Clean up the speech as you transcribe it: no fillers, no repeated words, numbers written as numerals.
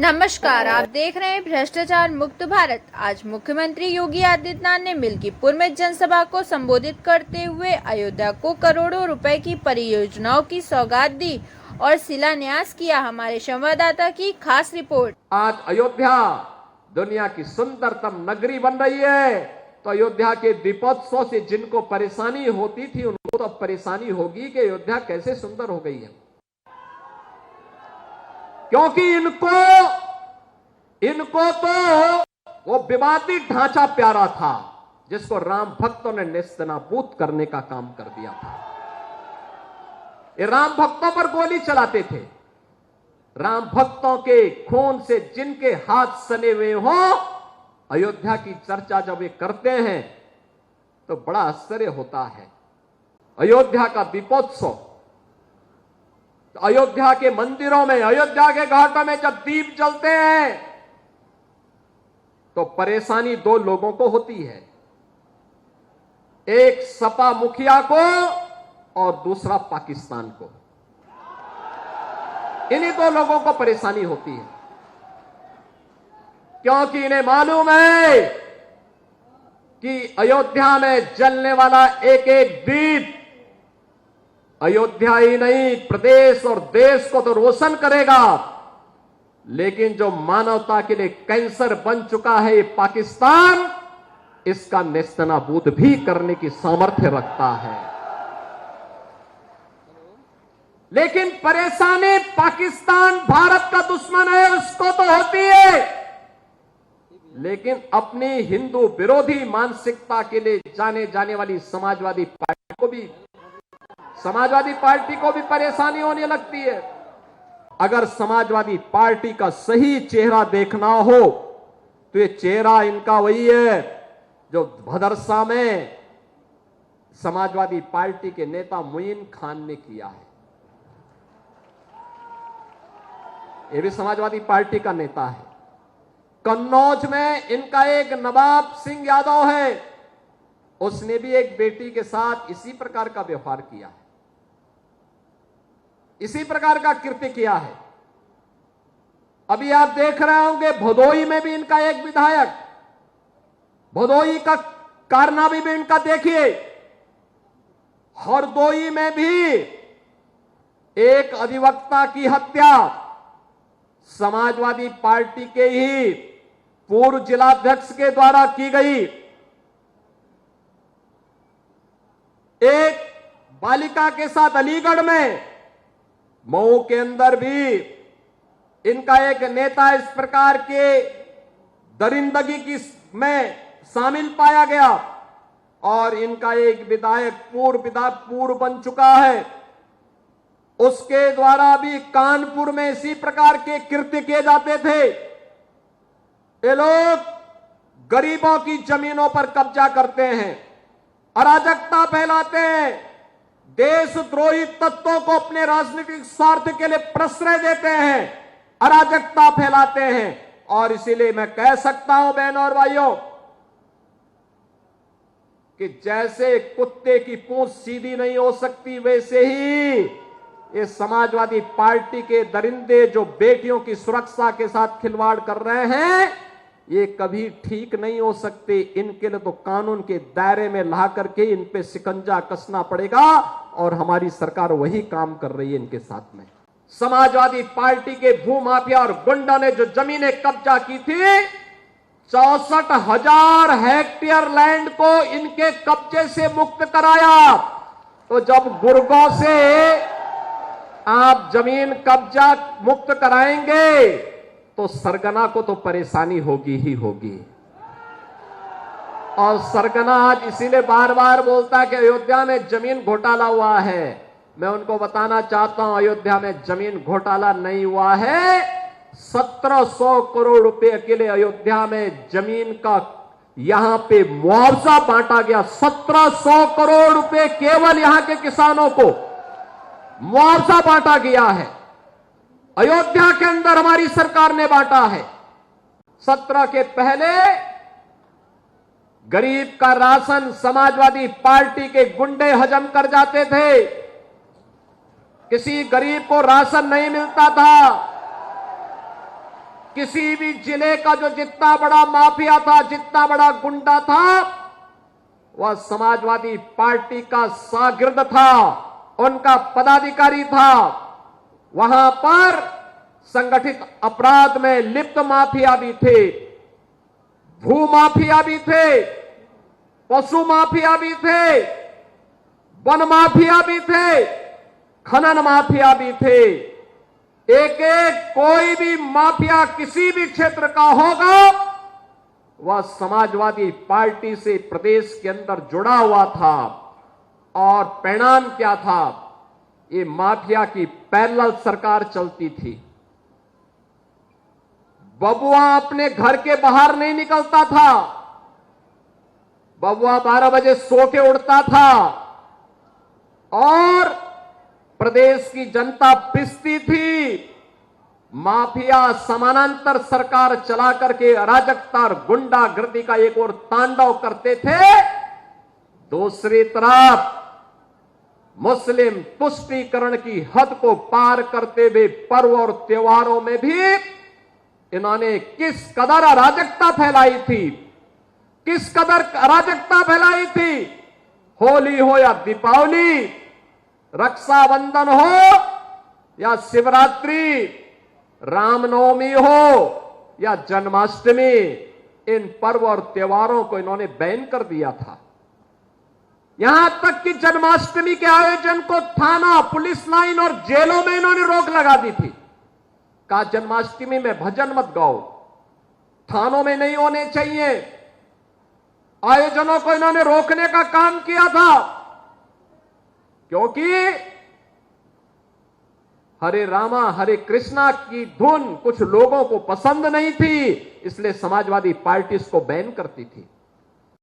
नमस्कार, आप देख रहे हैं भ्रष्टाचार मुक्त भारत। आज मुख्यमंत्री योगी आदित्यनाथ ने मिल्कीपुर में जनसभा को संबोधित करते हुए अयोध्या को करोड़ों रुपए की परियोजनाओं की सौगात दी और शिलान्यास किया। हमारे संवाददाता की खास रिपोर्ट। आज अयोध्या दुनिया की सुंदरतम नगरी बन रही है, तो अयोध्या के दीपोत्सव से जिनको परेशानी होती थी उनको तो अब परेशानी होगी कि अयोध्या कैसे सुंदर हो गई है, क्योंकि इनको तो वो विवादी ढांचा प्यारा था जिसको राम भक्तों ने नेस्तनाबूद करने का काम कर दिया था। ये राम भक्तों पर गोली चलाते थे। राम भक्तों के खून से जिनके हाथ सने हुए हो, अयोध्या की चर्चा जब ये करते हैं तो बड़ा आश्चर्य होता है। अयोध्या का दीपोत्सव, अयोध्या के मंदिरों में, अयोध्या के घाटों में जब दीप जलते हैं तो परेशानी दो लोगों को होती है, एक सपा मुखिया को और दूसरा पाकिस्तान को। इन्हीं दो लोगों को परेशानी होती है, क्योंकि इन्हें मालूम है कि अयोध्या में जलने वाला एक एक दीप अयोध्या ही नहीं प्रदेश और देश को तो रोशन करेगा, लेकिन जो मानवता के लिए कैंसर बन चुका है ये पाकिस्तान, इसका नेस्तनाबूद भी करने की सामर्थ्य रखता है। लेकिन परेशानी पाकिस्तान भारत का दुश्मन है उसको तो होती है, लेकिन अपनी हिंदू विरोधी मानसिकता के लिए जाने जाने वाली समाजवादी पार्टी को भी परेशानी होने लगती है। अगर समाजवादी पार्टी का सही चेहरा देखना हो तो ये चेहरा इनका वही है जो भदरसा में समाजवादी पार्टी के नेता मुइन खान ने किया है। ये भी समाजवादी पार्टी का नेता है। कन्नौज में इनका एक नवाब सिंह यादव है, उसने भी एक बेटी के साथ इसी प्रकार का व्यवहार किया है, इसी प्रकार का कृत्य किया है। अभी आप देख रहे होंगे भदोई में भी इनका एक विधायक, भदोई का कारनामा भी इनका देखिए। हरदोई में भी एक अधिवक्ता की हत्या समाजवादी पार्टी के ही पूर्व जिलाध्यक्ष के द्वारा की गई। एक बालिका के साथ अलीगढ़ में, मऊ के अंदर भी इनका एक नेता इस प्रकार के दरिंदगी की में शामिल पाया गया और इनका एक विधायक पूर्व बन चुका है, उसके द्वारा भी कानपुर में इसी प्रकार के कृत्य किए जाते थे। ये लोग गरीबों की जमीनों पर कब्जा करते हैं, अराजकता फैलाते हैं, देशद्रोही तत्वों को अपने राजनीतिक स्वार्थ के लिए प्रश्रय देते हैं, अराजकता फैलाते हैं। और इसीलिए मैं कह सकता हूं बहनों और भाइयों कि जैसे कुत्ते की पूंछ सीधी नहीं हो सकती, वैसे ही ये समाजवादी पार्टी के दरिंदे जो बेटियों की सुरक्षा के साथ खिलवाड़ कर रहे हैं, ये कभी ठीक नहीं हो सकते। इनके लिए तो कानून के दायरे में ला करके इन पे शिकंजा कसना पड़ेगा और हमारी सरकार वही काम कर रही है इनके साथ में। समाजवादी पार्टी के भूमाफिया और गुंडों ने जो जमीनें कब्जा की थी, 64,000 हेक्टेयर लैंड को इनके कब्जे से मुक्त कराया। तो जब गुर्गों से आप जमीन कब्जा मुक्त कराएंगे तो सरगना को तो परेशानी होगी ही होगी। और सरगना आज इसीलिए बार बार बोलता है कि अयोध्या में जमीन घोटाला हुआ है। मैं उनको बताना चाहता हूं अयोध्या में जमीन घोटाला नहीं हुआ है। 1700 करोड़ रुपए के लिए अयोध्या में जमीन का यहां पे मुआवजा बांटा गया। 1700 करोड़ रुपए केवल यहां के किसानों को मुआवजा बांटा गया है। अयोध्या के अंदर हमारी सरकार ने बांटा है। 17 के पहले गरीब का राशन समाजवादी पार्टी के गुंडे हजम कर जाते थे, किसी गरीब को राशन नहीं मिलता था। किसी भी जिले का जो जितना बड़ा माफिया था, जितना बड़ा गुंडा था, वह समाजवादी पार्टी का शागिर्द था, उनका पदाधिकारी था। वहां पर संगठित अपराध में लिप्त माफिया भी थे, भू माफिया भी थे, पशु माफिया भी थे, वन माफिया भी थे, खनन माफिया भी थे। एक एक कोई भी माफिया किसी भी क्षेत्र का होगा, वह समाजवादी पार्टी से प्रदेश के अंदर जुड़ा हुआ था। और परिणाम क्या था? ये माफिया की पैरेलल सरकार चलती थी। बबुआ अपने घर के बाहर नहीं निकलता था, बबुआ 12 बजे सो के उड़ता था और प्रदेश की जनता पिसती थी। माफिया समानांतर सरकार चला करके अराजकता और गुंडागर्दी का एक और तांडव करते थे। दूसरी तरफ मुस्लिम तुष्टीकरण की हद को पार करते हुए पर्व और त्योहारों में भी इन्होंने किस कदर अराजकता फैलाई थी, किस कदर अराजकता फैलाई थी। होली हो या दीपावली, रक्षाबंधन हो या शिवरात्रि, रामनवमी हो या जन्माष्टमी, इन पर्व और त्योहारों को इन्होंने बैन कर दिया था। यहां तक कि जन्माष्टमी के आयोजन को थाना, पुलिस लाइन और जेलों में इन्होंने रोक लगा दी थी। कहा जन्माष्टमी में भजन मत गाओ, थानों में नहीं होने चाहिए। आयोजनों को इन्होंने रोकने का काम किया था, क्योंकि हरे रामा हरे कृष्णा की धुन कुछ लोगों को पसंद नहीं थी, इसलिए समाजवादी पार्टी इसको बैन करती थी।